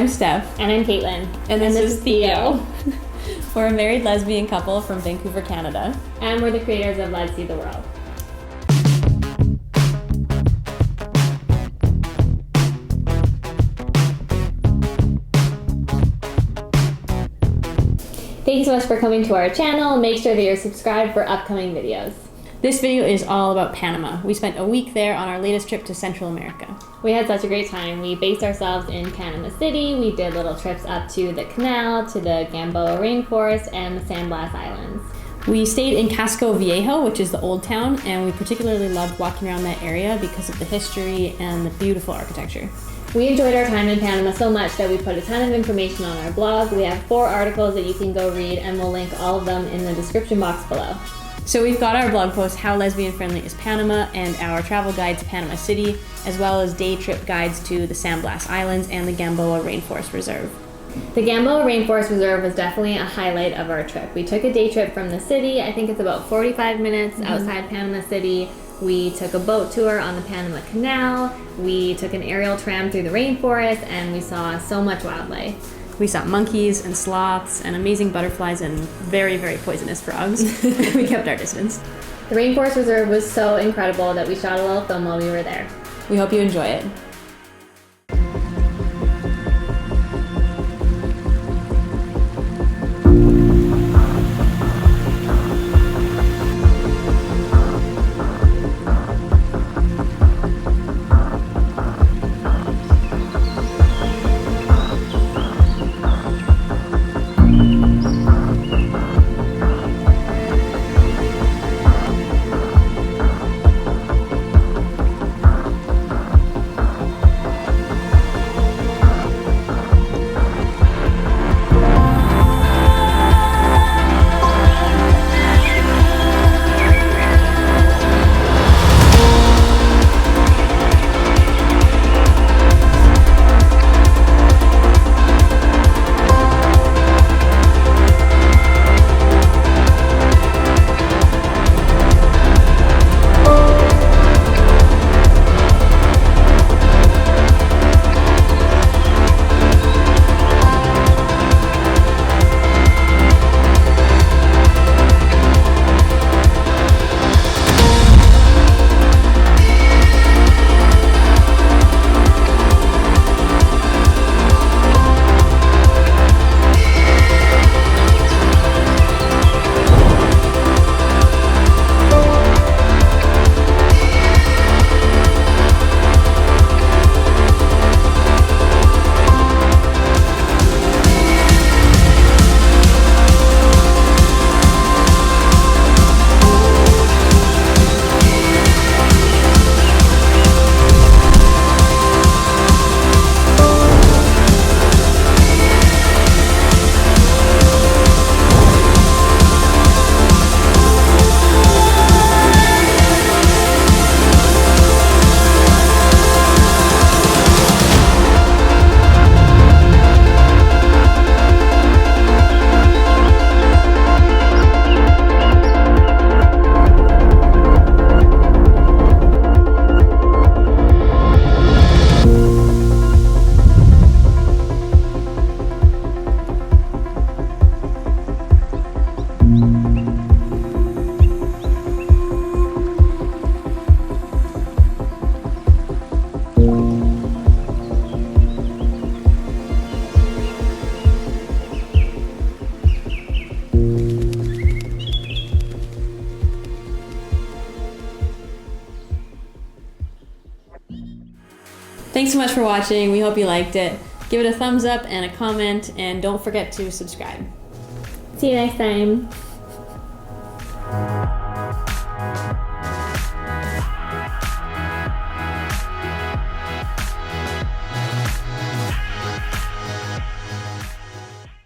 Steph. And I'm Caitlin. And this is Theo. We're a married lesbian couple from Vancouver, Canada. And we're the creators of Let's See the World. Thanks so much for coming to our channel. Make sure that you're subscribed for upcoming videos. This video is all about Panama. We spent a week there on our latest trip to Central America. We had such a great time. We based ourselves in Panama City. We did little trips up to the Canal, to the Gamboa Rainforest, and the Sandblast Islands. We stayed in Casco Viejo, which is the old town, and we particularly loved walking around that area because of the history and the beautiful architecture. We enjoyed our time in Panama so much that we put a ton of information on our blog. We have 4 articles that you can go read, and we'll link all of them in the description box below. So we've got our blog post, How Lesbian Friendly is Panama, and our travel guide to Panama City, as well as day trip guides to the Sandblast Islands and the Gamboa Rainforest Reserve. The Gamboa Rainforest Reserve was definitely a highlight of our trip. We took a day trip from the city. I think it's about 45 minutes outside Panama City. We took a boat tour on the Panama Canal. We took an aerial tram through the rainforest, and we saw so much wildlife. We saw monkeys and sloths and amazing butterflies and very, very poisonous frogs. We kept our distance. The Rainforest Reserve was so incredible that we shot a little film while we were there. We hope you enjoy it. Thanks so much for watching. We hope you liked it. Give it a thumbs up and a comment, and don't forget to subscribe. See you next time.